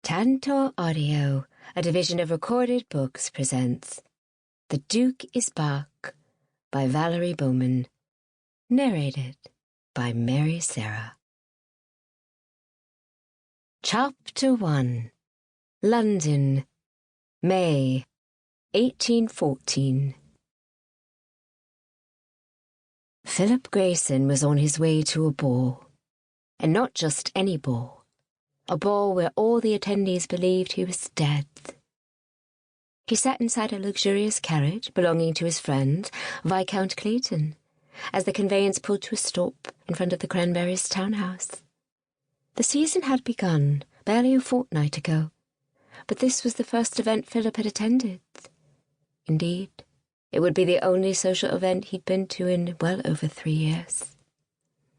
Tantor Audio, a division of Recorded Books, presents The Duke is Back by Valerie Bowman, narrated by Mary Sarah. Chapter 1. London, May 1814. Phillip Grayson was on his way to a ball, and not just any ball. A ball where all the attendees believed he was dead. He sat inside a luxurious carriage belonging to his friend, Viscount Clayton, as the conveyance pulled to a stop in front of the Cranberries' townhouse. The season had begun barely a fortnight ago, but this was the first event Philip had attended. Indeed, it would be the only social event he'd been to in well over 3 years.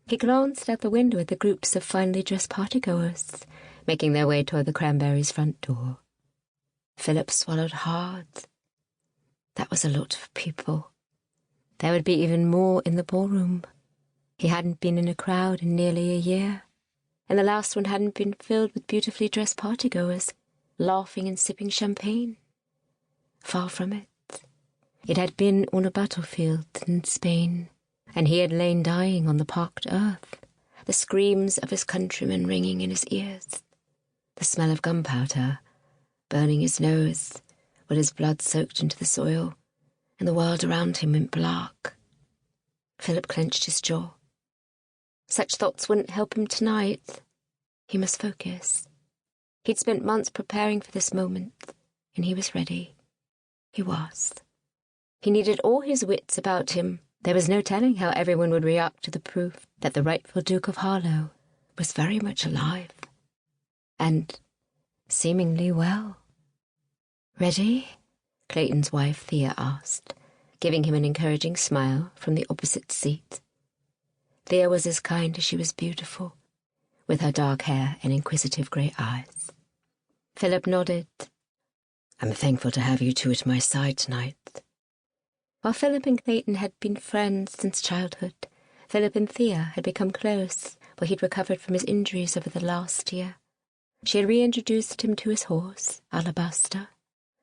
He glanced out the window at the groups of finely dressed partygoers, making their way toward the Cranberries' front door. Philip swallowed hard. That was a lot of people. There would be even more in the ballroom. He hadn't been in a crowd in nearly a year, and the last one hadn't been filled with beautifully dressed partygoers, laughing and sipping champagne. Far from it. It had been on a battlefield in Spain, and he had lain dying on the parked earth, the screams of his countrymen ringing in his ears, the smell of gunpowder burning his nose while his blood soaked into the soil, and the world around him went black. Philip clenched his jaw. Such thoughts wouldn't help him tonight. He must focus. He'd spent months preparing for this moment, and he was ready. He was. He needed all his wits about him. There was no telling how everyone would react to the proof that the rightful Duke of Harlowe was very much alive, and seemingly well. "Ready?" Clayton's wife Thea asked, giving him an encouraging smile from the opposite seat. Thea was as kind as she was beautiful, with her dark hair and inquisitive grey eyes. Philip nodded. "I'm thankful to have you two at my side tonight." While Philip and Clayton had been friends since childhood, Philip and Thea had become close while he'd recovered from his injuries over the last year. She had reintroduced him to his horse, Alabaster,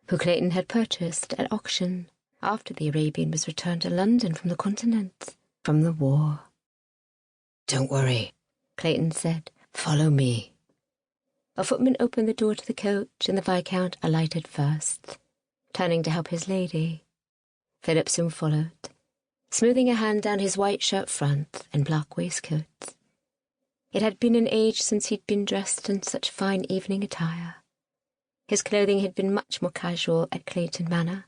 who Clayton had purchased at auction after the Arabian was returned to London from the continent, from the war. "Don't worry," Clayton said. "Follow me." A footman opened the door to the coach, and the Viscount alighted first, turning to help his lady. Philip soon followed, smoothing a hand down his white shirt front and black waistcoat. It had been an age since he'd been dressed in such fine evening attire. His clothing had been much more casual at Clayton Manor,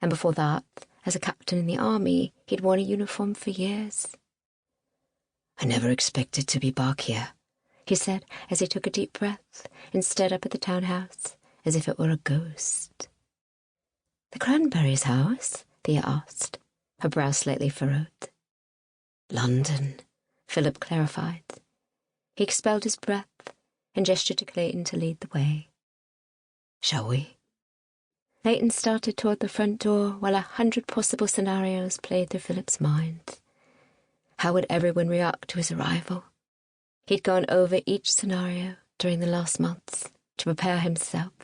and before that, as a captain in the army, he'd worn a uniform for years. "I never expected to be back here," he said as he took a deep breath and stared up at the townhouse as if it were a ghost. "The Cranberries' house?" Thea asked, her brow slightly furrowed. "London," Philip clarified. He expelled his breath and gestured to Clayton to lead the way. "Shall we?" Clayton started toward the front door while 100 possible scenarios played through Philip's mind. How would everyone react to his arrival? He'd gone over each scenario during the last months to prepare himself,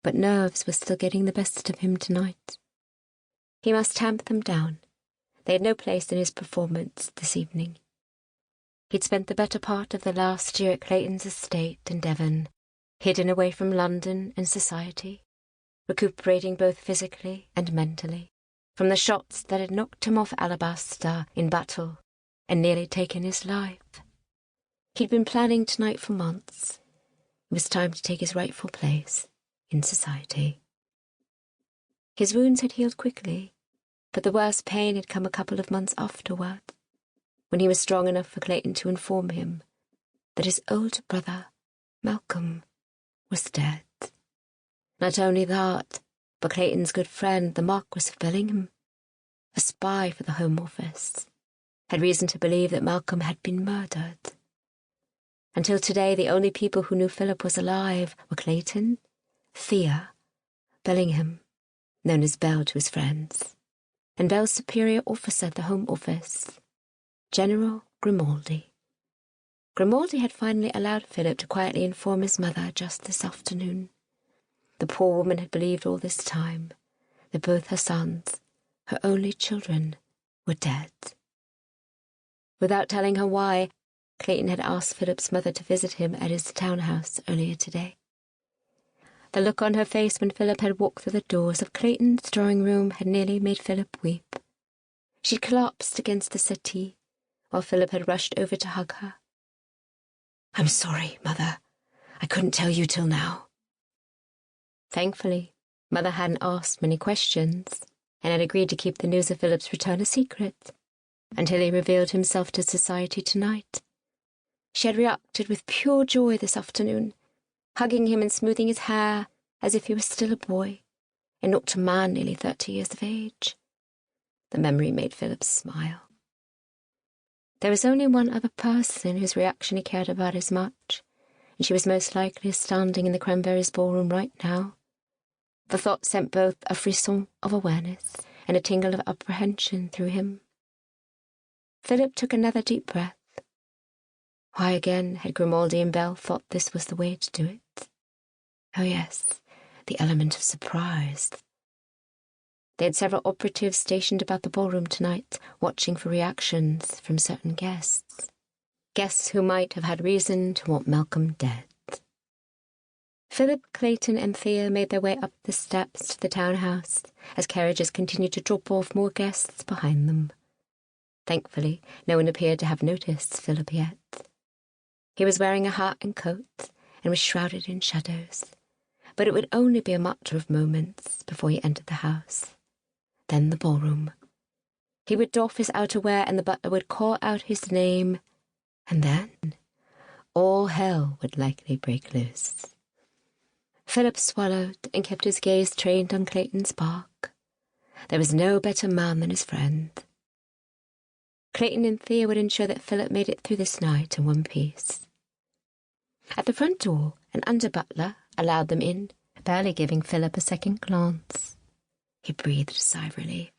but nerves were still getting the best of him tonight. He must tamp them down. They had no place in his performance this evening. He'd spent the better part of the last year at Clayton's estate in Devon, hidden away from London and society, recuperating both physically and mentally from the shots that had knocked him off Alabaster in battle and nearly taken his life. He'd been planning tonight for months. It was time to take his rightful place in society. His wounds had healed quickly, but the worst pain had come a couple of months afterward, when he was strong enough for Clayton to inform him that his older brother, Malcolm, was dead. Not only that, but Clayton's good friend, the Marquis of Bellingham, a spy for the Home Office, had reason to believe that Malcolm had been murdered. Until today, the only people who knew Philip was alive were Clayton, Thea, Bellingham, known as Bell to his friends, and Bell's superior officer at the Home Office, General Grimaldi. Grimaldi had finally allowed Philip to quietly inform his mother just this afternoon. The poor woman had believed all this time that both her sons, her only children, were dead. Without telling her why, Clayton had asked Philip's mother to visit him at his townhouse earlier today. The look on her face when Philip had walked through the doors of Clayton's drawing room had nearly made Philip weep. She collapsed against the settee, while Philip had rushed over to hug her. "I'm sorry, Mother. I couldn't tell you till now." Thankfully, Mother hadn't asked many questions and had agreed to keep the news of Philip's return a secret until he revealed himself to society tonight. She had reacted with pure joy this afternoon, hugging him and smoothing his hair as if he was still a boy and not a man nearly 30 years of age. The memory made Philip smile. There was only one other person whose reaction he cared about as much, and she was most likely standing in the Cranberries ballroom right now. The thought sent both a frisson of awareness and a tingle of apprehension through him. Philip took another deep breath. Why again had Grimaldi and Belle thought this was the way to do it? Oh yes, the element of surprise. They had several operatives stationed about the ballroom tonight, watching for reactions from certain guests. Guests who might have had reason to want Malcolm dead. Philip, Clayton and Thea made their way up the steps to the townhouse as carriages continued to drop off more guests behind them. Thankfully, no one appeared to have noticed Philip yet. He was wearing a hat and coat and was shrouded in shadows, but it would only be a matter of moments before he entered the house. Then the ballroom. He would doff his outerwear and the butler would call out his name, and then all hell would likely break loose. Philip swallowed and kept his gaze trained on Clayton's bark. There was no better man than his friend. Clayton and Thea would ensure that Philip made it through this night in one piece. At the front door, an under-butler allowed them in, barely giving Philip a second glance. He breathed a sigh of relief.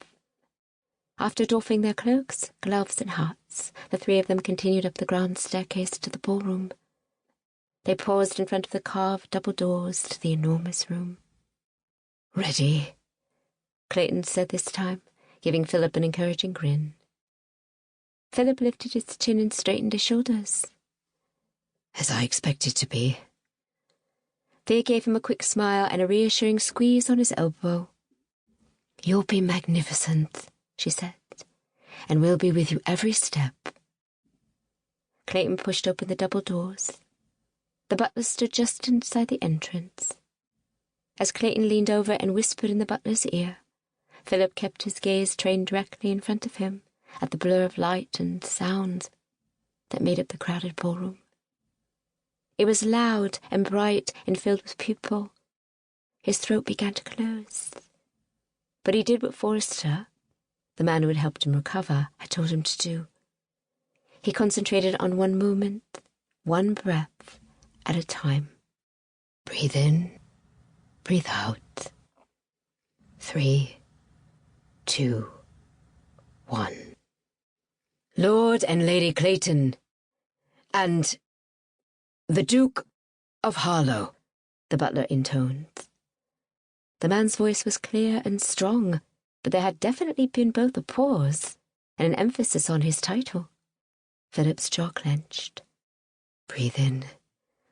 After doffing their cloaks, gloves and hats, the three of them continued up the grand staircase to the ballroom. They paused in front of the carved double doors to the enormous room. "Ready?" Clayton said this time, giving Philip an encouraging grin. Philip lifted his chin and straightened his shoulders. "As I expected to be." Thea gave him a quick smile and a reassuring squeeze on his elbow. "You'll be magnificent," she said, "and we'll be with you every step." Clayton pushed open the double doors. The butler stood just inside the entrance. As Clayton leaned over and whispered in the butler's ear, Philip kept his gaze trained directly in front of him at the blur of light and sound that made up the crowded ballroom. It was loud and bright and filled with people. His throat began to close. But he did what Forrester, the man who had helped him recover, had told him to do. He concentrated on one moment, one breath at a time. Breathe in, breathe out. 3, 2, 1. "Lord and Lady Clayton, and the Duke of Harlowe," the butler intoned. The man's voice was clear and strong, but there had definitely been both a pause and an emphasis on his title. Philip's jaw clenched. Breathe in,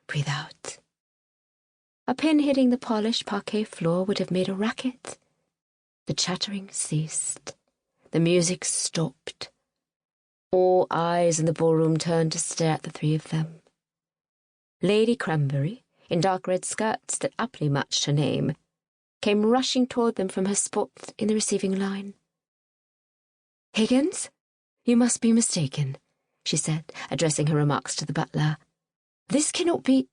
breathe out. A pin hitting the polished parquet floor would have made a racket. The chattering ceased. The music stopped. All eyes in the ballroom turned to stare at the three of them. Lady Cranberry, in dark red skirts that aptly matched her name, came rushing toward them from her spot in the receiving line. "Higgins, you must be mistaken," she said, addressing her remarks to the butler. "This cannot be—"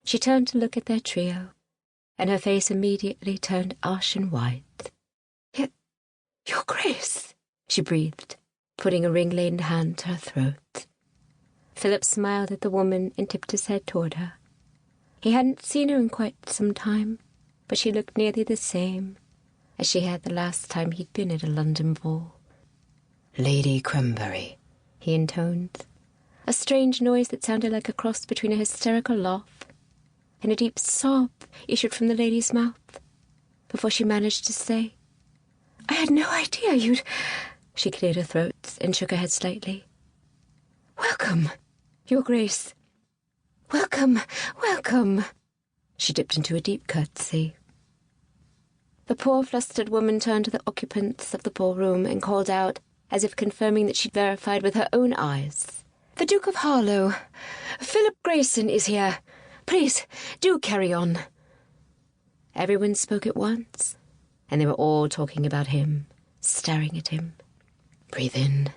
She turned to look at their trio, and her face immediately turned ashen white. Your Grace," she breathed, putting a ring-laden hand to her throat. Philip smiled at the woman and tipped his head toward her. He hadn't seen her in quite some time, but she looked nearly the same as she had the last time he'd been at a London ball. "Lady Cranberry," he intoned. A strange noise that sounded like a cross between a hysterical laugh and a deep sob issued from the lady's mouth before she managed to say, "I had no idea you'd—" She cleared her throat and shook her head slightly. "Welcome, Your Grace. Welcome, welcome." She dipped into a deep curtsy. The poor flustered woman turned to the occupants of the ballroom and called out, as if confirming that she'd verified with her own eyes, "The Duke of Harlowe. Phillip Grayson is here. Please, do carry on." Everyone spoke at once, and they were all talking about him, staring at him. Breathe in,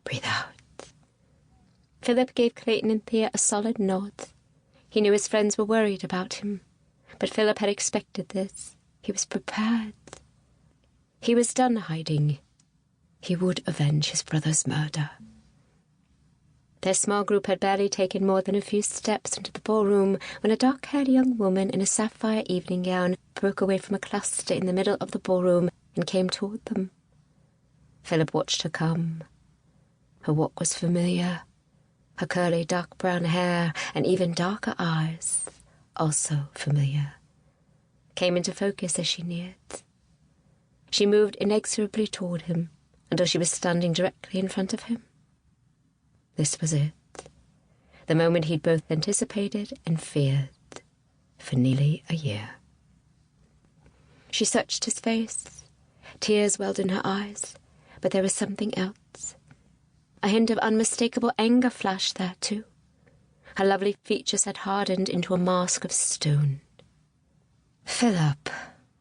breathe out. Philip gave Clayton and Thea a solid nod. He knew his friends were worried about him, but Philip had expected this. He was prepared. He was done hiding. He would avenge his brother's murder. Their small group had barely taken more than a few steps into the ballroom when a dark-haired young woman in a sapphire evening gown broke away from a cluster in the middle of the ballroom and came toward them. Philip watched her come. Her walk was familiar. Her curly dark brown hair and even darker eyes, also familiar, came into focus as she neared. She moved inexorably toward him until she was standing directly in front of him. This was it, the moment he'd both anticipated and feared for nearly a year. She searched his face. Tears welled in her eyes, but there was something else. A hint of unmistakable anger flashed there, too. Her lovely features had hardened into a mask of stone. "Philip,"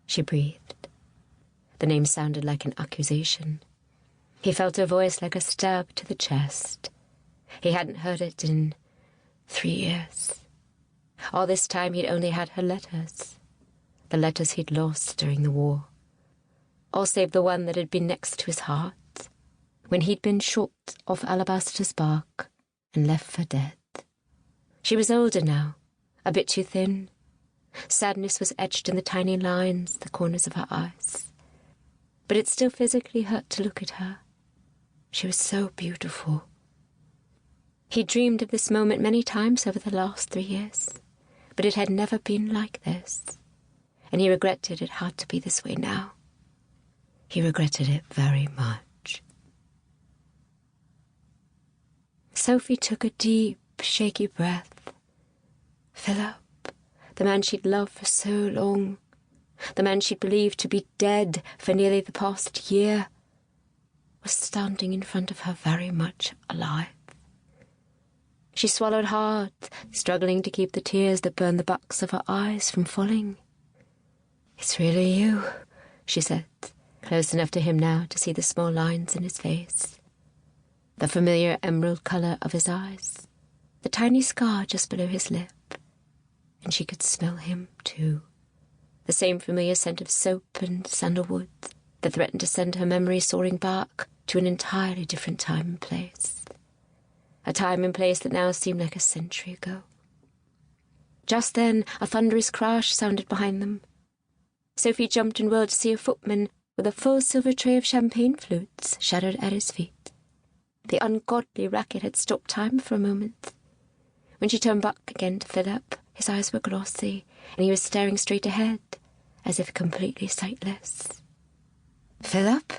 she breathed. The name sounded like an accusation. He felt her voice like a stab to the chest. He hadn't heard it in 3 years. All this time he'd only had her letters, the letters he'd lost during the war, all save the one that had been next to his heart, when he'd been shot off Alabaster's bark and left for dead. She was older now, a bit too thin. Sadness was etched in the tiny lines, the corners of her eyes. But it still physically hurt to look at her. She was so beautiful. He dreamed of this moment many times over the last 3 years, but it had never been like this, and he regretted it had to be this way now. He regretted it very much. Sophie took a deep, shaky breath. Philip, the man she'd loved for so long, the man she'd believed to be dead for nearly the past year, was standing in front of her very much alive. She swallowed hard, struggling to keep the tears that burned the backs of her eyes from falling. "It's really you," she said, close enough to him now to see the small lines in his face, the familiar emerald colour of his eyes, the tiny scar just below his lip. And she could smell him, too, the same familiar scent of soap and sandalwood that threatened to send her memory soaring back to an entirely different time and place, a time and place that now seemed like a century ago. Just then, a thunderous crash sounded behind them. Sophie jumped and whirled to see a footman with a full silver tray of champagne flutes shadowed at his feet. The ungodly racket had stopped time for a moment. When she turned back again to Philip, his eyes were glossy, and he was staring straight ahead, as if completely sightless. "Philip?"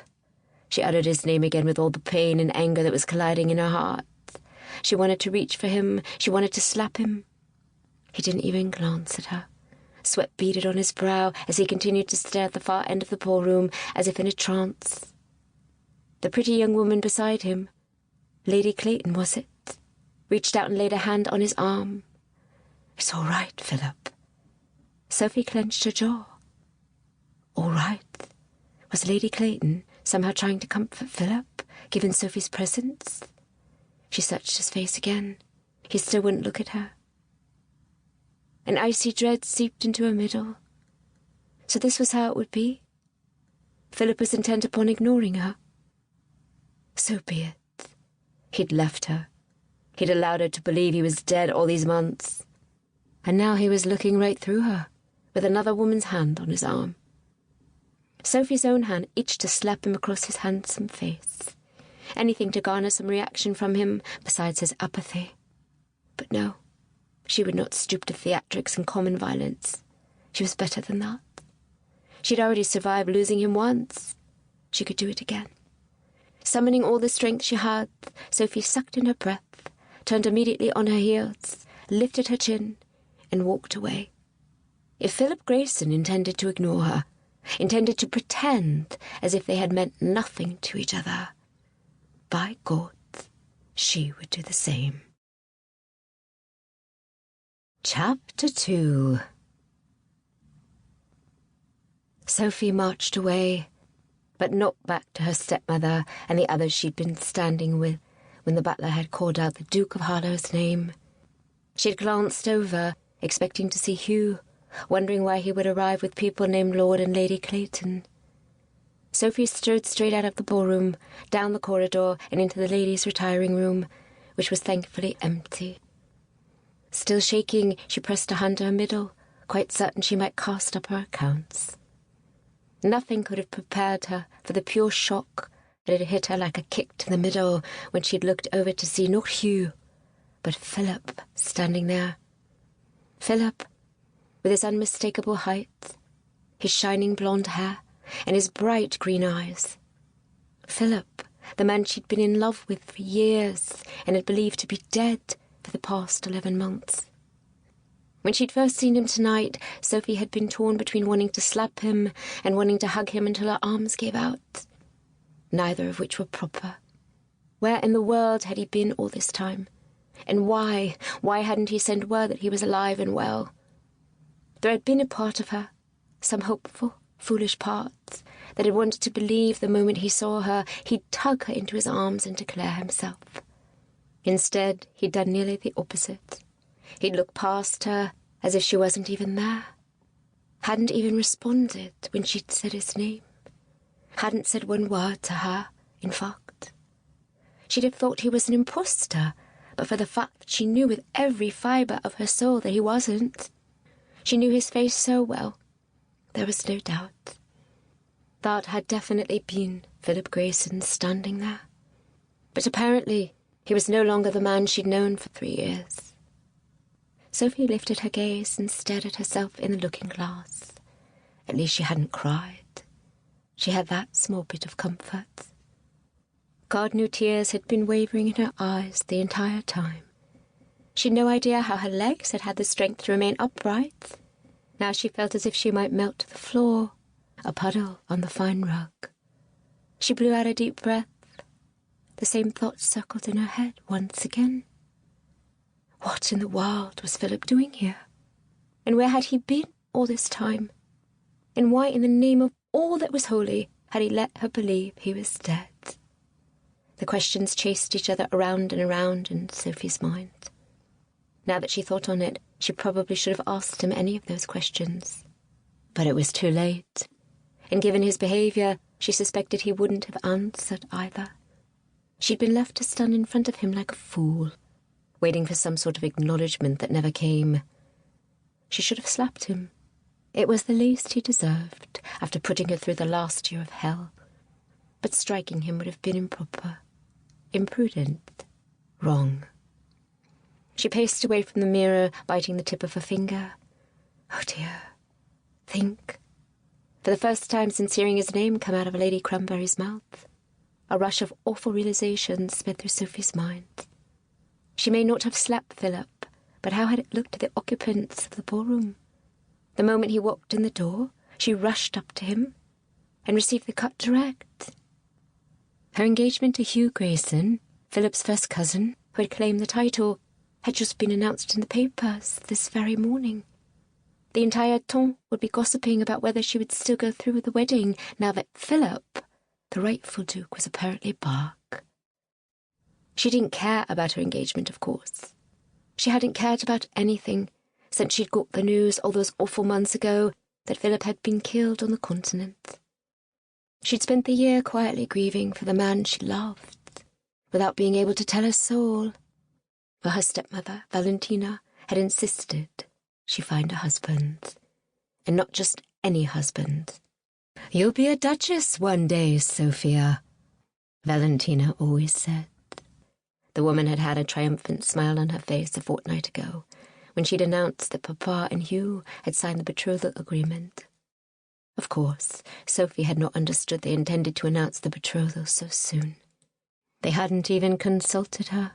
She uttered his name again with all the pain and anger that was colliding in her heart. She wanted to reach for him. She wanted to slap him. He didn't even glance at her. Sweat beaded on his brow as he continued to stare at the far end of the ballroom as if in a trance. The pretty young woman beside him, Lady Clayton, was it, reached out and laid a hand on his arm. "It's all right, Philip." Sophie clenched her jaw. All right? Was Lady Clayton somehow trying to comfort Philip, given Sophie's presence? She searched his face again. He still wouldn't look at her. An icy dread seeped into her middle. So this was how it would be? Philip was intent upon ignoring her. So be it. He'd left her. He'd allowed her to believe he was dead all these months. And now he was looking right through her, with another woman's hand on his arm. Sophie's own hand itched to slap him across his handsome face. anything to garner some reaction from him besides his apathy. But no, she would not stoop to theatrics and common violence. She was better than that. She'd already survived losing him once. She could do it again. Summoning all the strength she had, Sophie sucked in her breath, turned immediately on her heels, lifted her chin, and walked away. If Phillip Grayson intended to ignore her, intended to pretend as if they had meant nothing to each other, by God, she would do the same. Chapter 2. Sophie marched away, but not back to her stepmother and the others she'd been standing with when the butler had called out the Duke of Harlowe's name. She'd glanced over, expecting to see Hugh, wondering why he would arrive with people named Lord and Lady Clayton. Sophie strode straight out of the ballroom, down the corridor and into the ladies' retiring room, which was thankfully empty. Still shaking, she pressed a hand to her middle, quite certain she might cast up her accounts. Nothing could have prepared her for the pure shock that had hit her like a kick to the middle when she'd looked over to see not Hugh, but Phillip standing there. Phillip, with his unmistakable height, his shining blonde hair, and his bright green eyes. Phillip, the man she'd been in love with for years and had believed to be dead for the past 11 months. When she'd first seen him tonight, Sophie had been torn between wanting to slap him and wanting to hug him until her arms gave out, neither of which were proper. Where in the world had he been all this time? And why hadn't he sent word that he was alive and well? There had been a part of her, some hopeful, foolish part, that had wanted to believe the moment he saw her, he'd tug her into his arms and declare himself. Instead, he'd done nearly the opposite. He'd looked past her as if she wasn't even there. Hadn't even responded when she'd said his name. Hadn't said one word to her, in fact. She'd have thought he was an imposter, but for the fact that she knew with every fibre of her soul that he wasn't. She knew his face so well, there was no doubt. That had definitely been Phillip Grayson standing there. But apparently he was no longer the man she'd known for 3 years. Sophie lifted her gaze and stared at herself in the looking-glass. At least she hadn't cried. She had that small bit of comfort. God knew tears had been wavering in her eyes the entire time. She'd no idea how her legs had had the strength to remain upright. Now she felt as if she might melt to the floor, a puddle on the fine rug. She blew out a deep breath. The same thoughts circled in her head once again. What in the world was Phillip doing here? And where had he been all this time? And why, in the name of all that was holy, had he let her believe he was dead? The questions chased each other around and around in Sophie's mind. Now that she thought on it, she probably should have asked him any of those questions. But it was too late. And given his behaviour, she suspected he wouldn't have answered either. She'd been left to stand in front of him like a fool, waiting for some sort of acknowledgement that never came. She should have slapped him. It was the least he deserved after putting her through the last year of hell. But striking him would have been improper, imprudent, wrong. She paced away from the mirror, biting the tip of her finger. Oh dear. Think. For the first time since hearing his name come out of Lady Crumberry's mouth, a rush of awful realizations sped through Sophie's mind. She may not have slapped Phillip, but how had it looked to the occupants of the ballroom? The moment he walked in the door, she rushed up to him and received the cut direct. Her engagement to Hugh Grayson, Phillip's first cousin, who had claimed the title, had just been announced in the papers this very morning. The entire Tantor would be gossiping about whether she would still go through with the wedding now that Phillip, the rightful Duke, was apparently back. She didn't care about her engagement, of course. She hadn't cared about anything since she'd got the news all those awful months ago that Phillip had been killed on the continent. She'd spent the year quietly grieving for the man she loved, without being able to tell her soul. For her stepmother, Valentina, had insisted she find a husband, and not just any husband. "You'll be a duchess one day, Sophia," Valentina always said. The woman had had a triumphant smile on her face a fortnight ago, when she'd announced that Papa and Hugh had signed the betrothal agreement. Of course, Sophie had not understood they intended to announce the betrothal so soon. They hadn't even consulted her.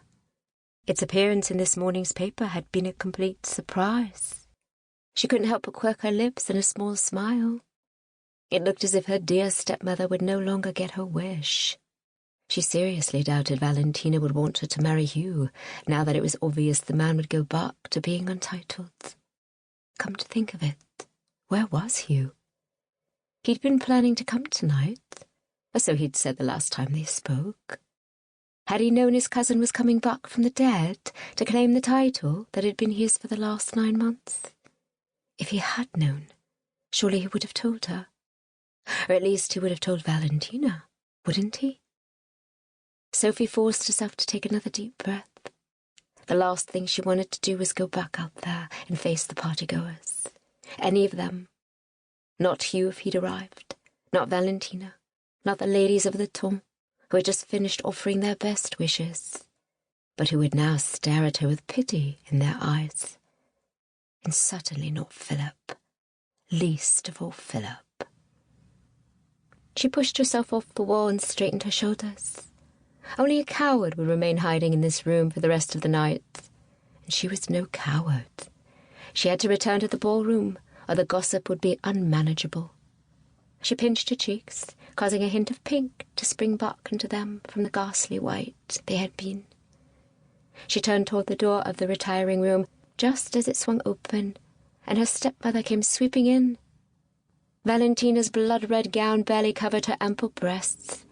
Its appearance in this morning's paper had been a complete surprise. She couldn't help but quirk her lips in a small smile. It looked as if her dear stepmother would no longer get her wish. She seriously doubted Valentina would want her to marry Hugh, now that it was obvious the man would go back to being untitled. Come to think of it, where was Hugh? He'd been planning to come tonight, or so he'd said the last time they spoke. Had he known his cousin was coming back from the dead to claim the title that had been his for the last 9 months? If he had known, surely he would have told her. Or at least he would have told Valentina, wouldn't he? Sophie forced herself to take another deep breath. The last thing she wanted to do was go back out there and face the partygoers. Any of them. Not Hugh if he'd arrived. Not Valentina. Not the ladies of the Tom, who had just finished offering their best wishes, but who would now stare at her with pity in their eyes. And certainly not Philip. Least of all Philip. She pushed herself off the wall and straightened her shoulders. Only a coward would remain hiding in this room for the rest of the night. And she was no coward. She had to return to the ballroom, or the gossip would be unmanageable. She pinched her cheeks, causing a hint of pink to spring back into them from the ghastly white they had been. She turned toward the door of the retiring room just as it swung open, and her stepmother came sweeping in. Valentina's blood-red gown barely covered her ample breasts.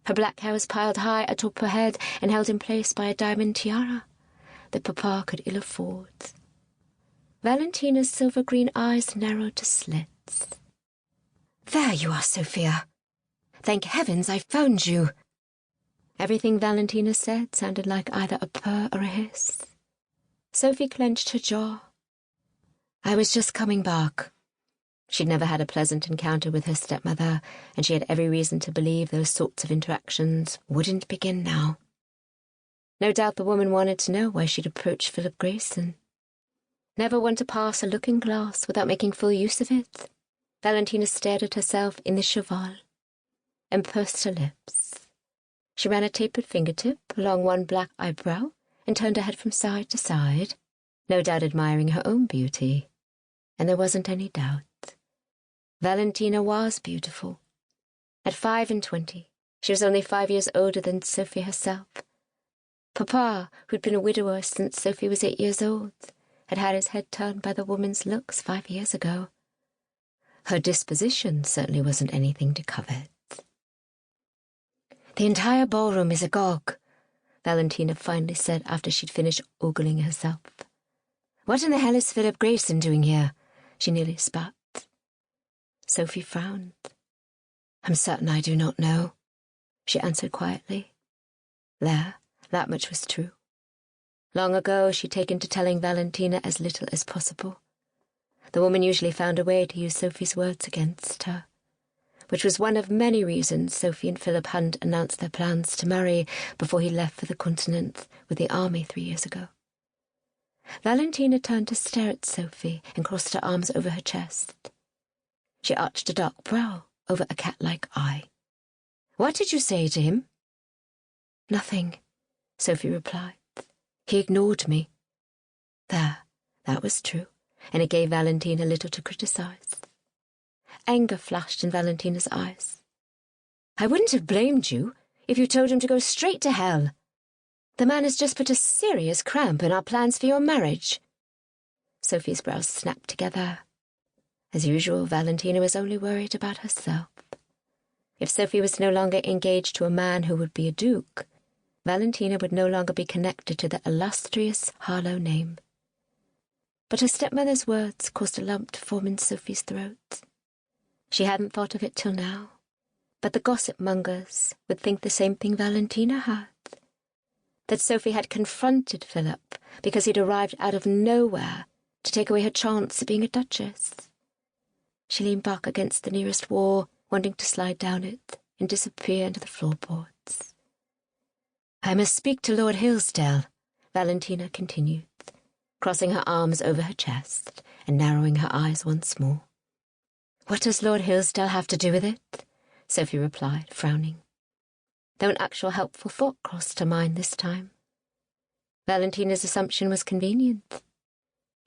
Her black hair was piled high atop her head and held in place by a diamond tiara that Papa could ill afford. Valentina's silver-green eyes narrowed to slits. "There you are, Sophia. Thank heavens I found you." Everything Valentina said sounded like either a purr or a hiss. Sophie clenched her jaw. "I was just coming back." She'd never had a pleasant encounter with her stepmother, and she had every reason to believe those sorts of interactions wouldn't begin now. No doubt the woman wanted to know why she'd approached Phillip Grayson. Never one to pass a looking-glass without making full use of it, Valentina stared at herself in the cheval and pursed her lips. She ran a tapered fingertip along one black eyebrow and turned her head from side to side, no doubt admiring her own beauty. And there wasn't any doubt. Valentina was beautiful. At 25, she was only 5 years older than Sophie herself. Papa, who'd been a widower since Sophie was 8 years old, had had his head turned by the woman's looks 5 years ago. Her disposition certainly wasn't anything to covet. "The entire ballroom is agog," Valentina finally said after she'd finished ogling herself. "What in the hell is Phillip Grayson doing here?" She nearly spat. Sophie frowned. "I'm certain I do not know," she answered quietly. There, that much was true. Long ago she'd taken to telling Valentina as little as possible. The woman usually found a way to use Sophie's words against her, which was one of many reasons Sophie and Philip hadn't announced their plans to marry before he left for the continent with the army 3 years ago. Valentina turned to stare at Sophie and crossed her arms over her chest. She arched a dark brow over a cat-like eye. "What did you say to him?" "Nothing," Sophie replied. "He ignored me." There, that was true, and it gave Valentina little to criticize. Anger flashed in Valentina's eyes. "I wouldn't have blamed you if you told him to go straight to hell. The man has just put a serious cramp in our plans for your marriage." Sophie's brows snapped together. As usual, Valentina was only worried about herself. If Sophie was no longer engaged to a man who would be a duke, Valentina would no longer be connected to the illustrious Harlowe name. But her stepmother's words caused a lump to form in Sophie's throat. She hadn't thought of it till now, but the gossip mongers would think the same thing Valentina had. That Sophie had confronted Philip because he'd arrived out of nowhere to take away her chance of being a duchess. She leaned back against the nearest wall, wanting to slide down it, and disappear into the floorboards. "I must speak to Lord Hillsdale," Valentina continued, crossing her arms over her chest and narrowing her eyes once more. "What does Lord Hillsdale have to do with it?" Sophie replied, frowning, though an actual helpful thought crossed her mind this time. Valentina's assumption was convenient.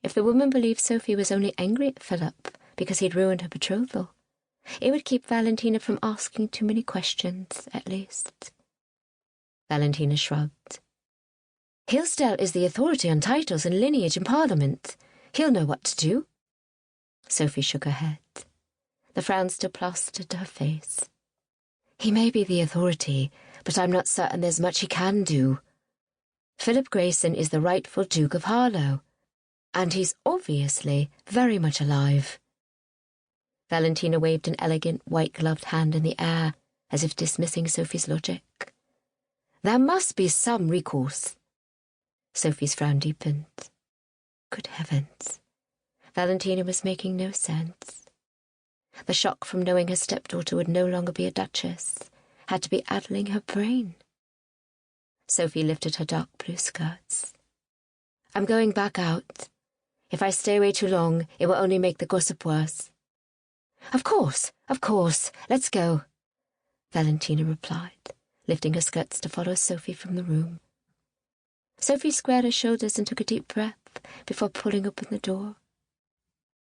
If the woman believed Sophie was only angry at Philip because he'd ruined her betrothal, it would keep Valentina from asking too many questions, at least. Valentina shrugged. "Hillsdale is the authority on titles and lineage in Parliament. He'll know what to do." Sophie shook her head. The frown still plastered to her face. "He may be the authority, but I'm not certain there's much he can do. Phillip Grayson is the rightful Duke of Harlowe, and he's obviously very much alive." Valentina waved an elegant, white-gloved hand in the air, as if dismissing Sophie's logic. "There must be some recourse." Sophie's frown deepened. Good heavens. Valentina was making no sense. The shock from knowing her stepdaughter would no longer be a duchess had to be addling her brain. Sophie lifted her dark blue skirts. "I'm going back out. If I stay away too long, it will only make the gossip worse." Of course, let's go," Valentina replied, lifting her skirts to follow Sophie from the room. Sophie squared her shoulders and took a deep breath before pulling open the door.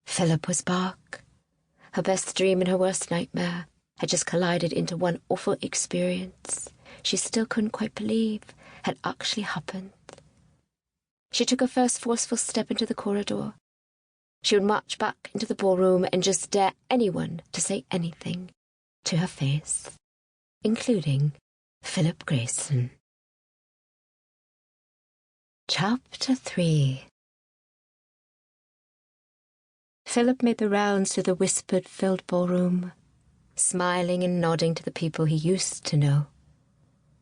Philip was back. Her best dream and her worst nightmare had just collided into one awful experience she still couldn't quite believe had actually happened. She took her first forceful step into the corridor. She would march back into the ballroom and just dare anyone to say anything to her face, including Phillip Grayson. Chapter 3. Philip made the rounds through the whispered-filled ballroom, smiling and nodding to the people he used to know,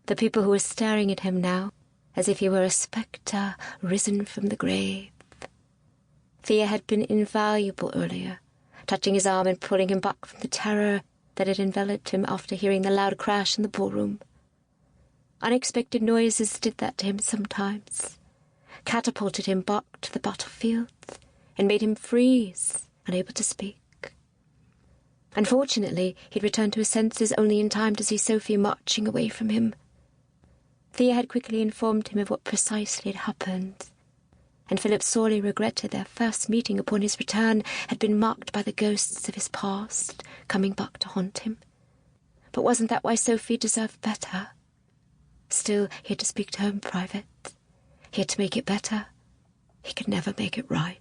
the people who were staring at him now as if he were a spectre risen from the grave. Thea had been invaluable earlier, touching his arm and pulling him back from the terror that had enveloped him after hearing the loud crash in the ballroom. Unexpected noises did that to him sometimes, catapulted him back to the battlefield, and made him freeze, unable to speak. Unfortunately, he'd returned to his senses only in time to see Sophie marching away from him. Thea had quickly informed him of what precisely had happened, and Philip sorely regretted their first meeting upon his return had been marked by the ghosts of his past coming back to haunt him. But wasn't that why Sophie deserved better? Still, he had to speak to her in private. He had to make it better. He could never make it right.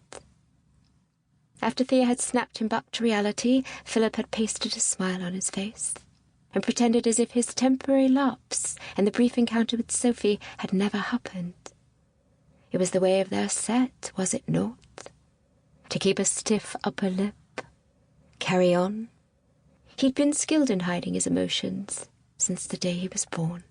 After Thea had snapped him back to reality, Philip had pasted a smile on his face and pretended as if his temporary lapse and the brief encounter with Sophie had never happened. It was the way of their set, was it not? To keep a stiff upper lip, carry on. He'd been skilled in hiding his emotions since the day he was born.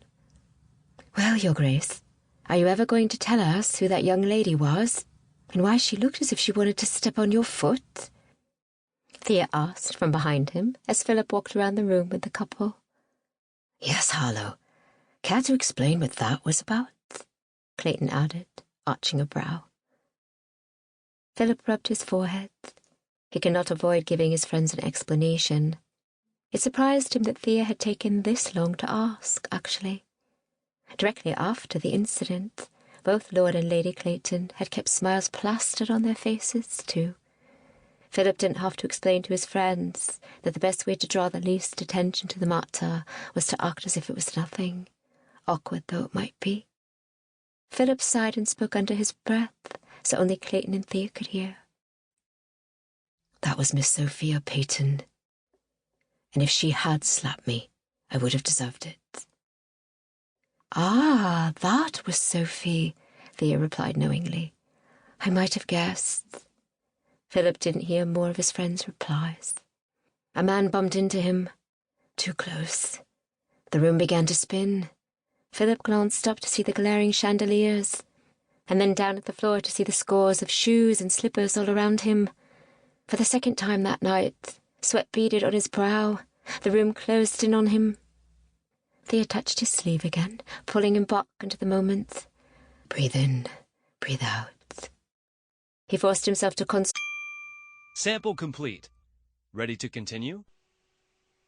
"Well, Your Grace, are you ever going to tell us who that young lady was, and why she looked as if she wanted to step on your foot?" Thea asked from behind him as Philip walked around the room with the couple. "Yes, Harlowe. Care to explain what that was about?" Clayton added, arching a brow. Philip rubbed his forehead. He could not avoid giving his friends an explanation. It surprised him that Thea had taken this long to ask, actually. Directly after the incident, both Lord and Lady Clayton had kept smiles plastered on their faces, too. Philip didn't have to explain to his friends that the best way to draw the least attention to the matter was to act as if it was nothing, awkward though it might be. Philip sighed and spoke under his breath, so only Clayton and Thea could hear. "That was Miss Sophie Payton, and if she had slapped me, I would have deserved it." "Ah, that was Sophie," Thea replied knowingly. "I might have guessed." Philip didn't hear more of his friend's replies. A man bumped into him. Too close. The room began to spin. Philip glanced up to see the glaring chandeliers, and then down at the floor to see the scores of shoes and slippers all around him. For the second time that night, sweat beaded on his brow. The room closed in on him. Thea touched his sleeve again, pulling him back into the moment. Breathe in, breathe out. He forced himself to Sample complete. Ready to continue?